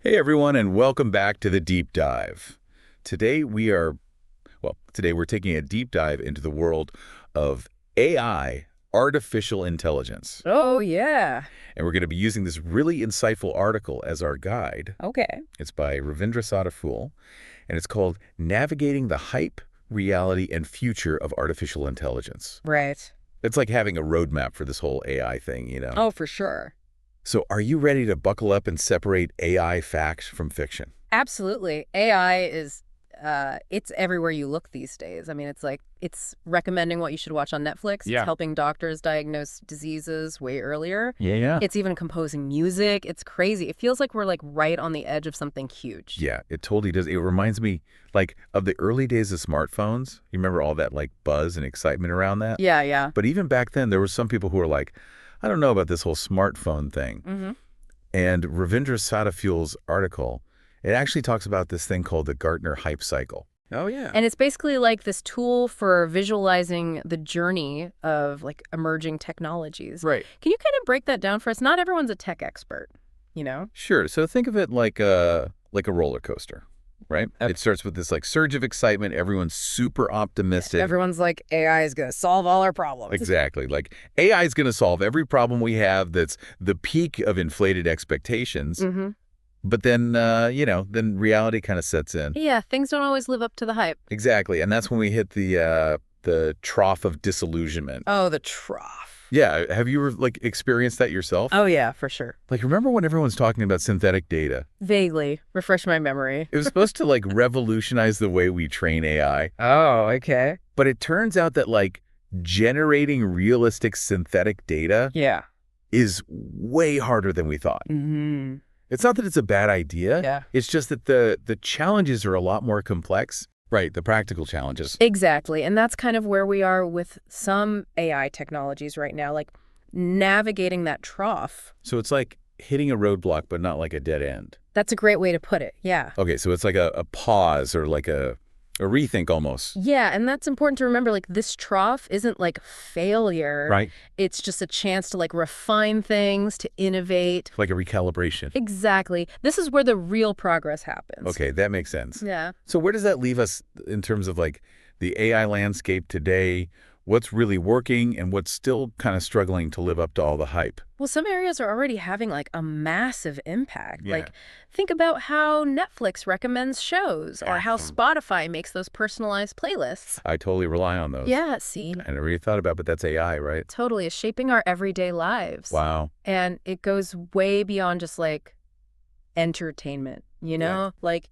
Hey everyone, and welcome back to the Deep Dive. Today today we're taking a deep dive into the world of AI, artificial intelligence. Oh, yeah. And we're going to be using this really insightful article as our guide. Okay. It's by Ravindra Sadaful, and it's called Navigating the Hype, Reality, and Future of Artificial Intelligence. Right. It's like having a roadmap for this whole AI thing. Oh, for sure. So are you ready to buckle up and separate AI facts from fiction? Absolutely. AI is, it's everywhere you look these days. I mean, it's recommending what you should watch on Netflix. Yeah. It's helping doctors diagnose diseases way earlier. Yeah. It's even composing music. It's crazy. It feels like we're like right on the edge of something huge. Yeah, it totally does. It reminds me like of the early days of smartphones. You remember all that like buzz and excitement around that? Yeah, yeah. But even back then, there were some people who were like, I don't know about this whole smartphone thing. Mm-hmm. And Ravindra Sadaful's article, it actually talks about this thing called the Gartner hype cycle. Oh, yeah. And it's basically like this tool for visualizing the journey of like emerging technologies. Right. Can you kind of break that down for us? Not everyone's a tech expert, you know? Sure. So think of it like a roller coaster, right? It starts with this like surge of excitement. Everyone's super optimistic. Everyone's like, AI is going to solve all our problems. Exactly. Like AI is going to solve every problem we have. That's the peak of inflated expectations. Mm-hmm. But then, then reality kind of sets in. Yeah, things don't always live up to the hype. Exactly. And that's when we hit the trough of disillusionment. Oh, the trough. Yeah. Have you like experienced that yourself? Oh, yeah, for sure. Like, remember when everyone's talking about synthetic data? Vaguely. Refresh my memory. It was supposed to like revolutionize the way we train AI. Oh, okay. But it turns out that like generating realistic synthetic data Yeah. is way harder than we thought. Mm-hmm. It's not that it's a bad idea. Yeah. It's just that the challenges are a lot more complex. Right, the practical challenges. Exactly. And that's kind of where we are with some AI technologies right now, like navigating that trough. So it's like hitting a roadblock, but not like a dead end. That's a great way to put it. Yeah. Okay, so it's like a pause or like a rethink almost. Yeah, and that's important to remember. Like, this trough isn't like failure. Right. It's just a chance to like refine things, to innovate. Like a recalibration. Exactly. This is where the real progress happens. Okay, that makes sense. Yeah. So where does that leave us in terms of like the AI landscape today? What's really working and what's still kind of struggling to live up to all the hype? Well, some areas are already having like a massive impact. Yeah. Like, think about how Netflix recommends shows or how Awesome. Spotify makes those personalized playlists. I totally rely on those. Yeah, see, I never really thought about, but that's AI, right? totally is shaping our everyday lives. Wow. And it goes way beyond just like entertainment, you know? Like,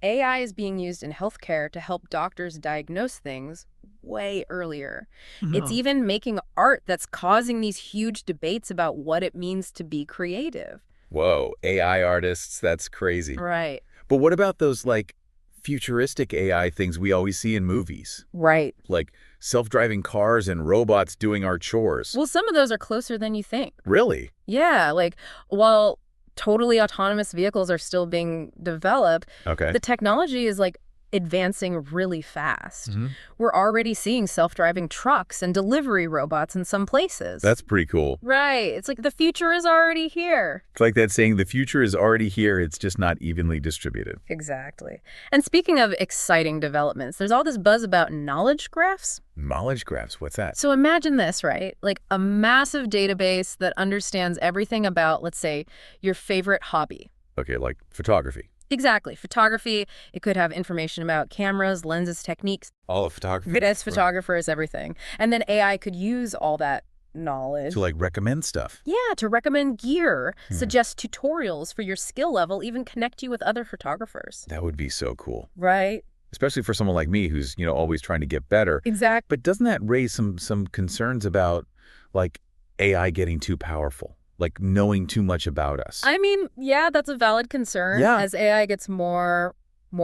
AI is being used in healthcare to help doctors diagnose things way earlier. It's even making art that's causing these huge debates about what it means to be creative. Whoa, AI artists, that's crazy. Right. But what about those like futuristic AI things we always see in movies? Right. Like self-driving cars and robots doing our chores. Well, some of those are closer than you think. Really? Yeah, like, while totally autonomous vehicles are still being developed, Okay. the technology is like advancing really fast. Mhm. We're already seeing self-driving trucks and delivery robots in some places. That's pretty cool. right. It's like the future is already here. It's like that saying, the future is already here, it's just not evenly distributed. Exactly. And speaking of exciting developments, there's all this buzz about knowledge graphs. Knowledge graphs, what's that? So imagine this, right? Like a massive database that understands everything about, let's say, your favorite hobby. Okay, like photography. Exactly. Photography, it could have information about cameras, lenses, techniques. All of photography. As photographers, everything. And then AI could use all that knowledge. To like recommend stuff. Yeah, to recommend gear, suggest tutorials for your skill level, even connect you with other photographers. That would be so cool. Right? Especially for someone like me who's, always trying to get better. Exactly. But doesn't that raise some concerns about like AI getting too powerful? Like knowing too much about us? I mean, yeah, that's a valid concern. Yeah. As AI gets more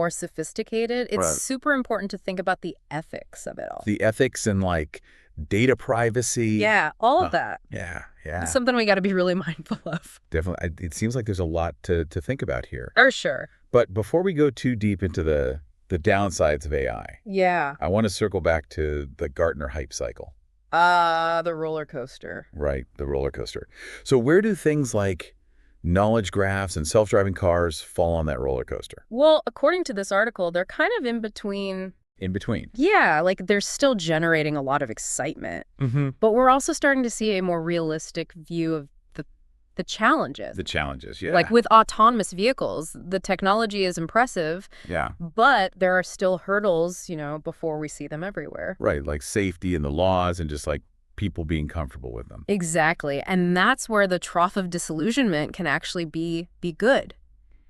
sophisticated, it's Right. super important to think about the ethics of it all. The ethics and like data privacy. Yeah, all Huh. of that. Yeah. It's something we got to be really mindful of. Definitely. It seems like there's a lot to think about here. For sure. But before we go too deep into the downsides of AI, Yeah. I want to circle back to the Gartner hype cycle. The roller coaster. Right, the roller coaster. So where do things like knowledge graphs and self-driving cars fall on that roller coaster. Well, according to this article, they're kind of in between. In between. Yeah, like they're still generating a lot of excitement. Mm-hmm. But we're also starting to see a more realistic view of the challenges. The challenges, yeah. Like with autonomous vehicles, the technology is impressive, Yeah. but there are still hurdles, before we see them everywhere. Right, like safety and the laws and just like people being comfortable with them. Exactly. And that's where the trough of disillusionment can actually be good.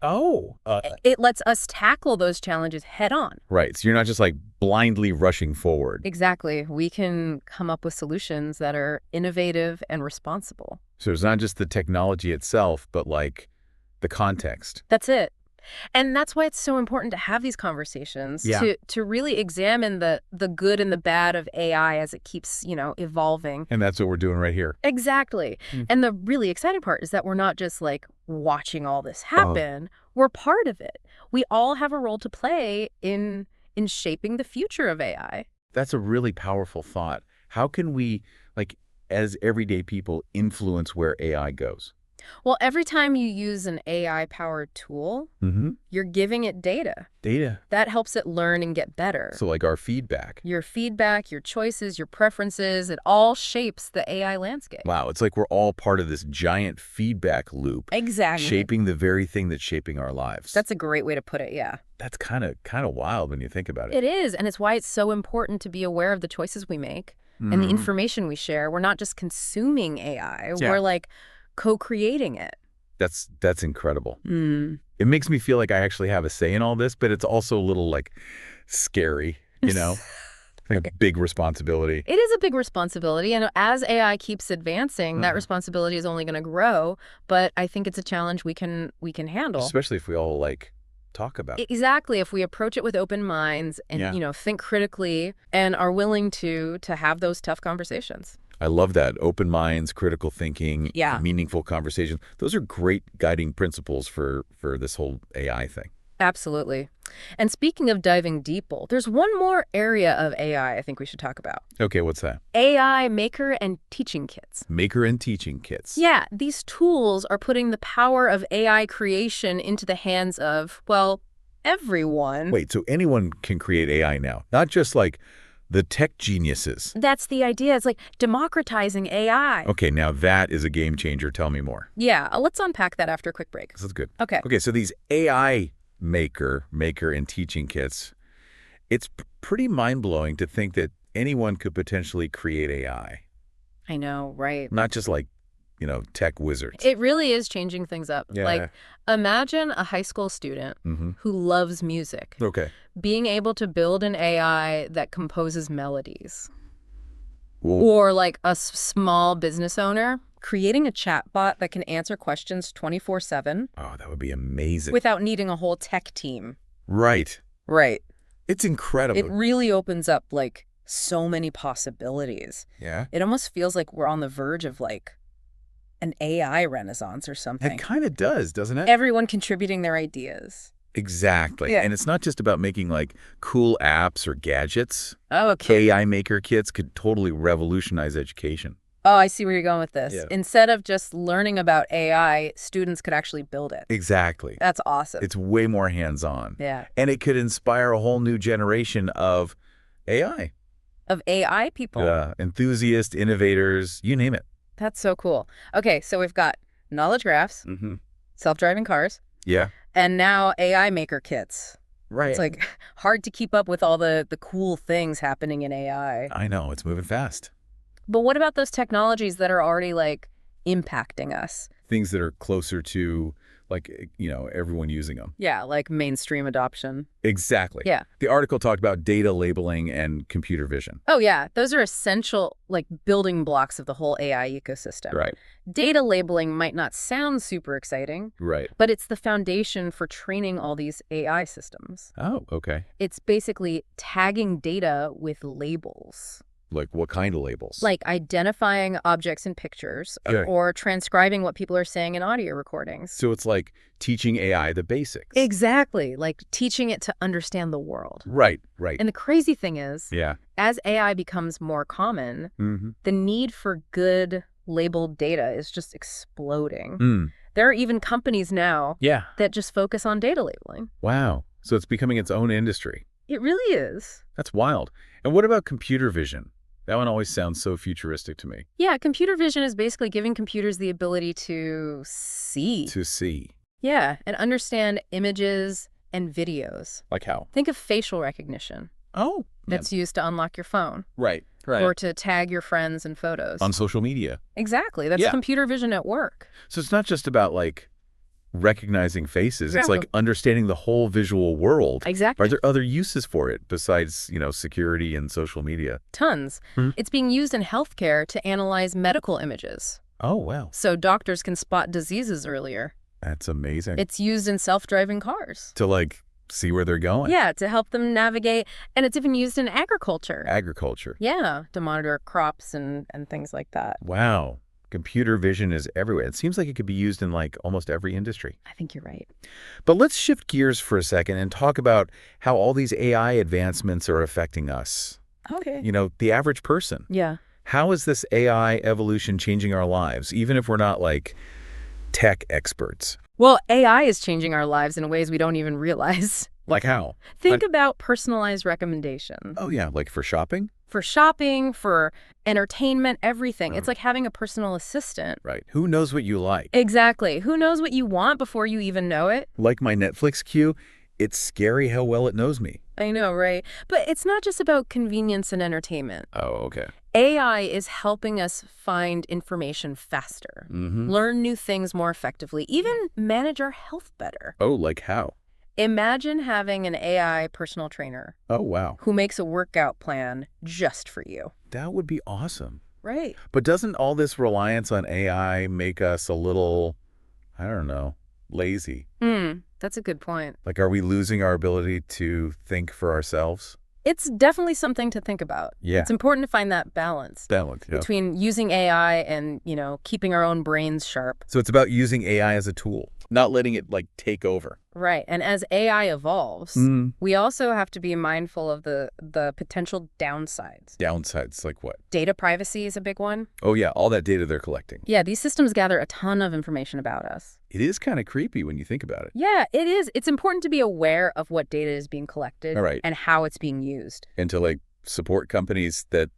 Oh. It lets us tackle those challenges head on. Right, so you're not just like blindly rushing forward. Exactly. We can come up with solutions that are innovative and responsible. So it's not just the technology itself, but like the context. That's it. And that's why it's so important to have these conversations, to really examine the good and the bad of AI as it keeps, evolving. And that's what we're doing right here. Exactly. And the really exciting part is that we're not just like watching all this happen. We're part of it. We all have a role to play in shaping the future of AI. That's a really powerful thought. How can we, like, as everyday people, influence where AI goes? Well, every time you use an AI-powered tool, you're giving it data. Data. That helps it learn and get better. So like our feedback. Your feedback, your choices, your preferences, it all shapes the AI landscape. Wow, it's like we're all part of this giant feedback loop. Exactly. Shaping the very thing that's shaping our lives. That's a great way to put it, yeah. That's kind of wild when you think about it. It is, and it's why it's so important to be aware of the choices we make and the information we share. We're not just consuming AI. Yeah. We're like co-creating it. That's incredible. It makes me feel like I actually have a say in all this, but it's also a little like scary, like a big responsibility. It is a big responsibility, and as AI keeps advancing, that responsibility is only going to grow. But I think it's a challenge we can handle, especially if we all like talk about it. Exactly, if we approach it with open minds and think critically and are willing to have those tough conversations. I love that. Open minds, critical thinking, meaningful conversations. Those are great guiding principles for this whole AI thing. Absolutely. And speaking of diving deeper, there's one more area of AI I think we should talk about. Okay, what's that? AI maker and teaching kits. Maker and teaching kits. Yeah, these tools are putting the power of AI creation into the hands of, well, everyone. Wait, so anyone can create AI now, not just like the tech geniuses. That's the idea. It's like democratizing AI. Okay, now that is a game changer. Tell me more. Yeah, let's unpack that after a quick break. That's good. Okay. Okay, so these AI maker and teaching kits, it's pretty mind-blowing to think that anyone could potentially create AI. I know, right? Not just like, tech wizards. It really is changing things up. Yeah. Like, imagine a high school student who loves music. Okay. Being able to build an AI that composes melodies. Well, or like a small business owner creating a chatbot that can answer questions 24/7. Oh, that would be amazing. Without needing a whole tech team. Right. Right. It's incredible. It really opens up like so many possibilities. Yeah. It almost feels like we're on the verge of like an AI renaissance or something. It kind of does, doesn't it? Everyone contributing their ideas. Exactly. Yeah. And it's not just about making like cool apps or gadgets. Oh, okay. AI maker kits could totally revolutionize education. Oh, I see where you're going with this. Yeah. Instead of just learning about AI, students could actually build it. Exactly. That's awesome. It's way more hands-on. Yeah. And it could inspire a whole new generation of AI. Of AI people. Enthusiasts, innovators, you name it. That's so cool. Okay, so we've got knowledge graphs, self-driving cars, and now AI maker kits. Right. It's like hard to keep up with all the cool things happening in AI. I know, it's moving fast. But what about those technologies that are already like impacting us? Things that are closer to like, everyone using them. Yeah, like mainstream adoption. Exactly. Yeah. The article talked about data labeling and computer vision. Oh, yeah. Those are essential like building blocks of the whole AI ecosystem. Right. Data labeling might not sound super exciting. Right. But it's the foundation for training all these AI systems. Oh, okay. It's basically tagging data with labels. Like what kind of labels? Like identifying objects in pictures or transcribing what people are saying in audio recordings. So it's like teaching AI the basics. Exactly. Like teaching it to understand the world. Right, right. And the crazy thing is, as AI becomes more common, the need for good labeled data is just exploding. There are even companies now Yeah. that just focus on data labeling. Wow. So it's becoming its own industry. It really is. That's wild. And what about computer vision? That one always sounds so futuristic to me. Yeah, computer vision is basically giving computers the ability to see. To see. Yeah, and understand images and videos. Like how? Think of facial recognition Oh. that's used to unlock your phone Right. Right. or to tag your friends in photos. On social media. Exactly. That's Yeah. computer vision at work. So it's not just about like recognizing faces. It's Yeah. like understanding the whole visual world. Exactly. Are there other uses for it besides, security and social media? Tons. Hmm. It's being used in healthcare to analyze medical images, Oh, wow. so doctors can spot diseases earlier. That's amazing. It's used in self-driving cars. to like see where they're going. Yeah, to help them navigate. And it's even used in agriculture. Agriculture. Yeah, to monitor crops and things like that. Wow. Computer vision is everywhere. It seems like it could be used in like almost every industry. I think you're right. But let's shift gears for a second and talk about how all these AI advancements are affecting us. Okay. The average person. Yeah. How is this AI evolution changing our lives, even if we're not like tech experts? Well, AI is changing our lives in ways we don't even realize. Like how? Think about personalized recommendations. Oh, yeah. Like for shopping? For shopping, for entertainment, everything. It's like having a personal assistant. Right. Who knows what you like? Exactly. Who knows what you want before you even know it? Like my Netflix queue, it's scary how well it knows me. I know, right? But it's not just about convenience and entertainment. Oh, okay. AI is helping us find information faster, Mm-hmm. learn new things more effectively, even manage our health better. Oh, like how? Imagine having an AI personal trainer Oh, wow. who makes a workout plan just for you. That would be awesome. Right. But doesn't all this reliance on AI make us a little, I don't know, lazy? That's a good point. Like, are we losing our ability to think for ourselves? It's definitely something to think about. Yeah. It's important to find that balance Balance, yeah. between using AI and, keeping our own brains sharp. So it's about using AI as a tool, not letting it, like, take over. Right. And as AI evolves, we also have to be mindful of the potential downsides. Downsides, like what? Data privacy is a big one. Oh, yeah, all that data they're collecting. Yeah, these systems gather a ton of information about us. It is kind of creepy when you think about it. Yeah, it is. It's important to be aware of what data is being collected All right. and how it's being used. And to, like, support companies that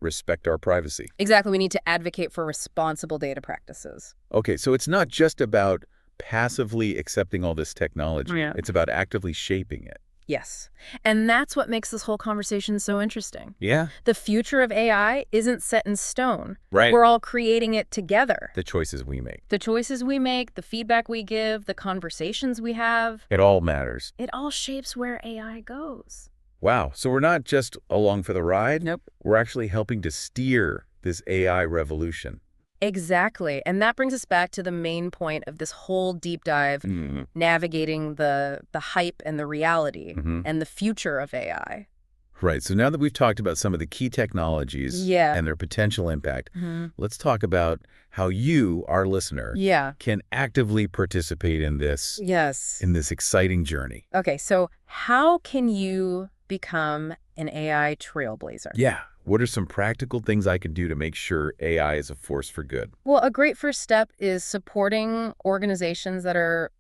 respect our privacy. Exactly. We need to advocate for responsible data practices. Okay, so it's not just about passively accepting all this technology. Yeah. It's about actively shaping it. Yes. And that's what makes this whole conversation so interesting. Yeah. The future of AI isn't set in stone. Right. We're all creating it together. The choices we make. The choices we make, the feedback we give, the conversations we have, It all matters. it all shapes where AI goes. Wow. So we're not just along for the ride. Nope. We're actually helping to steer this AI revolution. Exactly. And that brings us back to the main point of this whole deep dive, navigating the hype and the reality and the future of AI. Right. So now that we've talked about some of the key technologies Yeah. and their potential impact, let's talk about how you, our listener, Yeah. can actively participate in this Yes. exciting journey. Okay, so how can you become an AI trailblazer? Yeah. What are some practical things I can do to make sure AI is a force for good? Well, a great first step is supporting organizations that are,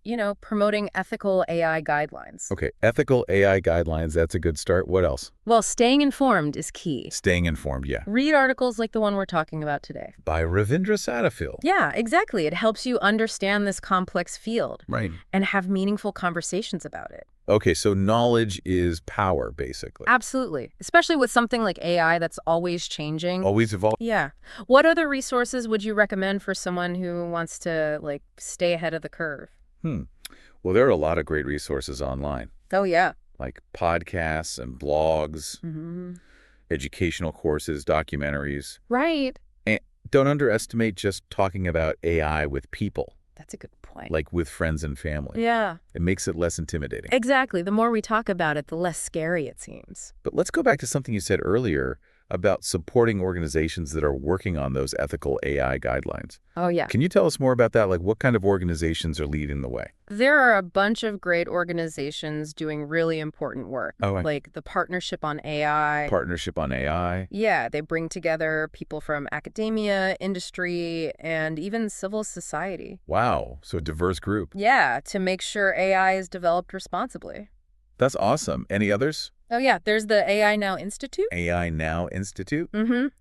promoting ethical AI guidelines. Okay. Ethical AI guidelines. That's a good start. What else? Well, staying informed is key. Staying informed. Yeah. Read articles like the one we're talking about today. By Ravindra Satterfield. Yeah, exactly. It helps you understand this complex field Right. and have meaningful conversations about it. Okay, so knowledge is power, basically. Absolutely. Especially with something like AI that's always changing. Always evolve. Yeah. What other resources would you recommend for someone who wants to, stay ahead of the curve? Well, there are a lot of great resources online, Oh, yeah. like podcasts and blogs, educational courses, documentaries. Right. And don't underestimate just talking about AI with people, That's a good point. like with friends and family. Yeah. It makes it less intimidating. Exactly. The more we talk about it, the less scary it seems. But let's go back to something you said earlier about supporting organizations that are working on those ethical AI guidelines. Oh, yeah. Can you tell us more about that? Like, what kind of organizations are leading the way? There are a bunch of great organizations doing really important work, Oh, like the Partnership on AI. Partnership on AI. Yeah, they bring together people from academia, industry, and even civil society. Wow, so a diverse group. Yeah, to make sure AI is developed responsibly. That's awesome. Any others? Oh, yeah, there's the AI Now Institute. AI Now Institute?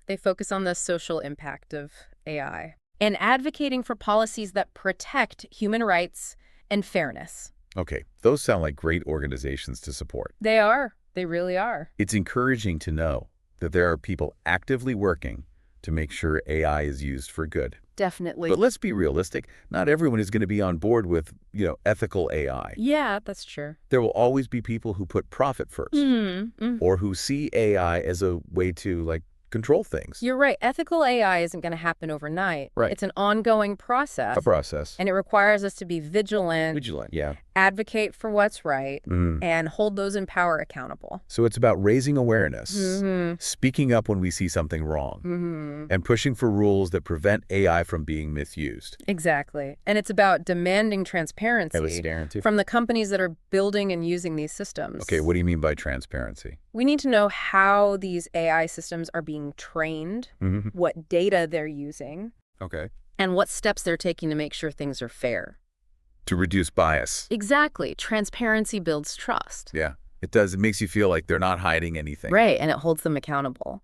They focus on the social impact of AI and advocating for policies that protect human rights and fairness. Okay, those sound like great organizations to support. They are. They really are. It's encouraging to know that there are people actively working to make sure AI is used for good. Definitely. But let's be realistic. Not everyone is going to be on board with, ethical AI. Yeah, that's true. There will always be people who put profit first or who see AI as a way to, control things. You're right. Ethical AI isn't going to happen overnight. Right. It's an ongoing process. A process. And it requires us to be vigilant, Yeah. advocate for what's right, and hold those in power accountable. So it's about raising awareness, speaking up when we see something wrong, and pushing for rules that prevent AI from being misused. Exactly. And it's about demanding transparency from the companies that are building and using these systems. Okay, what do you mean by transparency? We need to know how these AI systems are being trained, what data they're using, Okay. and what steps they're taking to make sure things are fair. To reduce bias. Exactly. Transparency builds trust. Yeah, it does. It makes you feel like they're not hiding anything. Right, and it holds them accountable.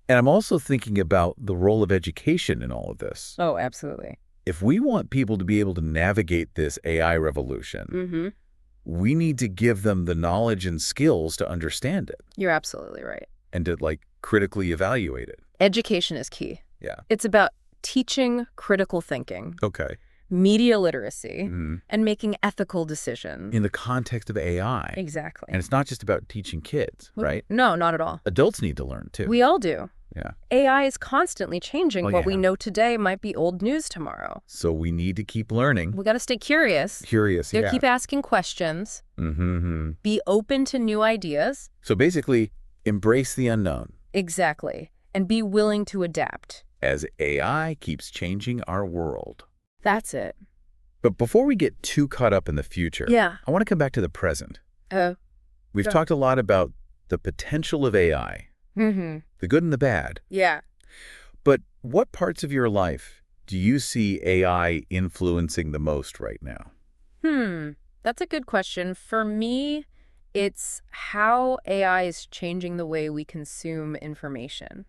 And I'm also thinking about the role of education in all of this. Oh, absolutely. If we want people to be able to navigate this AI revolution, we need to give them the knowledge and skills to understand it You're absolutely right. and to, critically evaluate it. Education is key. Yeah. It's about teaching critical thinking, Okay. media literacy, and making ethical decisions. In the context of AI. Exactly. And it's not just about teaching kids, right? No, not at all. Adults need to learn, too. We all do. Yeah. AI is constantly changing. Oh, What we yeah. know today might be old news tomorrow. So we need to keep learning. We got to stay curious. Curious, yeah. Keep asking questions. Be open to new ideas. So basically, embrace the unknown Exactly. And be willing to adapt. as AI keeps changing our world. That's it. But before we get too caught up in the future, Yeah. I want to come back to the present. We've Go. talked a lot about the potential of AI, the good and the bad. Yeah. But what parts of your life do you see AI influencing the most right now? That's a good question. For me, it's how AI is changing the way we consume information.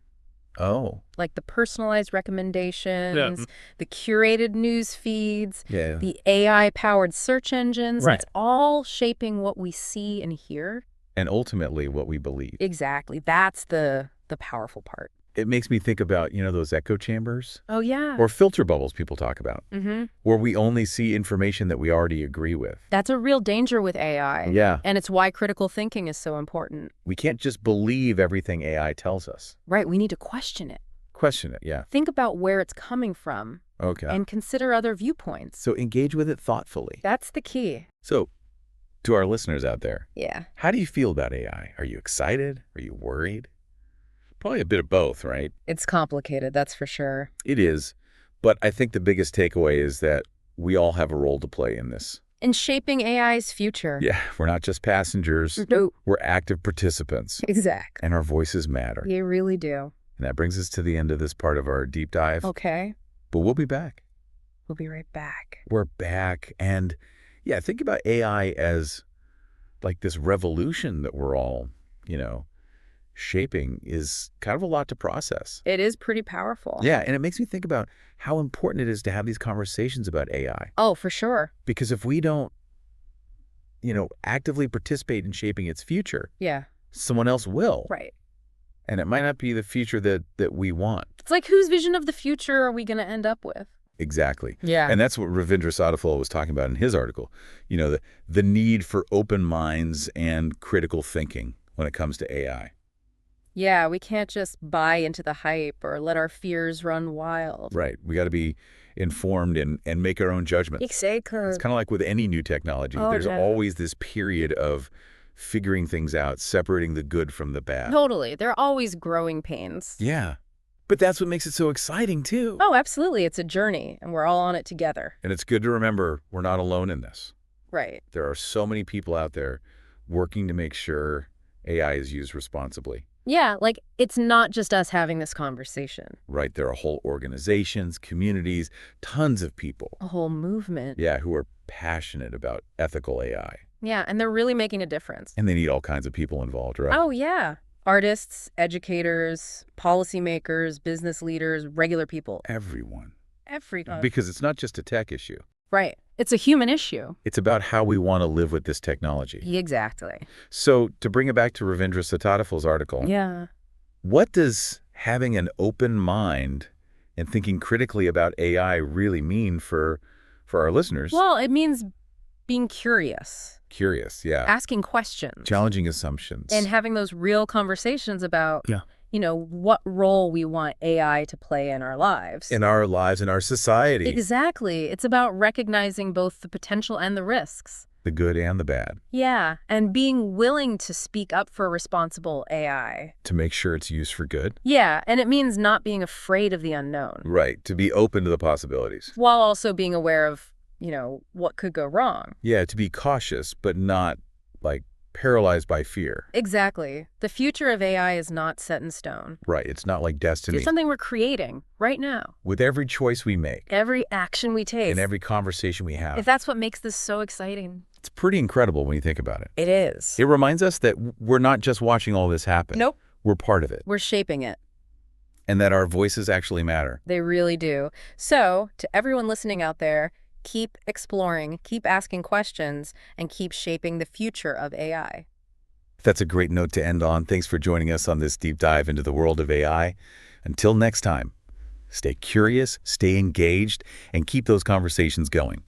Oh. Like the personalized recommendations, the curated news feeds, Yeah. the AI-powered search engines. Right. It's all shaping what we see and hear. And ultimately what we believe. Exactly. That's the powerful part. It makes me think about, those echo chambers Oh, yeah. or filter bubbles people talk about, where we only see information that we already agree with. That's a real danger with AI. Yeah. And it's why critical thinking is so important. We can't just believe everything AI tells us. Right. We need to question it. Question it, yeah. Think about where it's coming from Okay. and consider other viewpoints. So engage with it thoughtfully. That's the key. So, to our listeners out there, Yeah. how do you feel about AI? Are you excited? Are you worried? Probably a bit of both, right? It's complicated, that's for sure. It is. But I think the biggest takeaway is that we all have a role to play in this. In shaping AI's future. Yeah, we're not just passengers. No. We're active participants. Exactly. And our voices matter. You really do. And that brings us to the end of this part of our deep dive. Okay. But we'll be back. We'll be right back. We're back. And yeah, think about AI as like this revolution that we're all, shaping is kind of a lot to process. It is pretty powerful. Yeah, and it makes me think about how important it is to have these conversations about AI. Oh, for sure. Because if we don't, actively participate in shaping its future, Yeah. someone else will. Right. And it might not be the future that we want. It's like, whose vision of the future are we going to end up with? Exactly. Yeah. And that's what Ravindra Sadaful was talking about in his article. The need for open minds and critical thinking when it comes to AI. Yeah, we can't just buy into the hype or let our fears run wild. Right. We got to be informed and make our own judgments. Exactly. It's kind of like with any new technology. Oh, There's yeah. always this period of figuring things out, separating the good from the bad. Totally. They're always growing pains. Yeah. But that's what makes it so exciting, too. Oh, absolutely. It's a journey, and we're all on it together. And it's good to remember we're not alone in this. Right. There are so many people out there working to make sure AI is used responsibly. Yeah, like, it's not just us having this conversation. Right? There are whole organizations, communities, tons of people. A whole movement. Yeah, who are passionate about ethical AI. Yeah, and they're really making a difference. And they need all kinds of people involved, right? Oh, yeah. Artists, educators, policymakers, business leaders, regular people. Everyone. Everyone. Because it's not just a tech issue. Right. It's a human issue. It's about how we want to live with this technology. Exactly. So, to bring it back to Ravindra Satadafal's article, Yeah. what does having an open mind and thinking critically about AI really mean for our listeners? Well, it means being curious, Curious, yeah. asking questions, Challenging assumptions. and having those real conversations about, Yeah. What role we want AI to play in our lives. In our lives, in our society. Exactly. It's about recognizing both the potential and the risks. The good and the bad. Yeah, and being willing to speak up for responsible AI. To make sure it's used for good. Yeah, and it means not being afraid of the unknown, Right, to be open to the possibilities. while also being aware of, what could go wrong. Yeah, to be cautious, but not, paralyzed by fear. Exactly. The future of AI is not set in stone. Right, it's not like destiny. It's something we're creating right now. With every choice we make, Every action we take. and every conversation we have. If that's what makes this so exciting. It's pretty incredible when you think about it. It is. It reminds us that we're not just watching all this happen. Nope. We're part of it. We're shaping it. And that our voices actually matter. They really do. So, to everyone listening out there, keep exploring, keep asking questions, and keep shaping the future of AI. That's a great note to end on. Thanks for joining us on this deep dive into the world of AI. Until next time, stay curious, stay engaged, and keep those conversations going.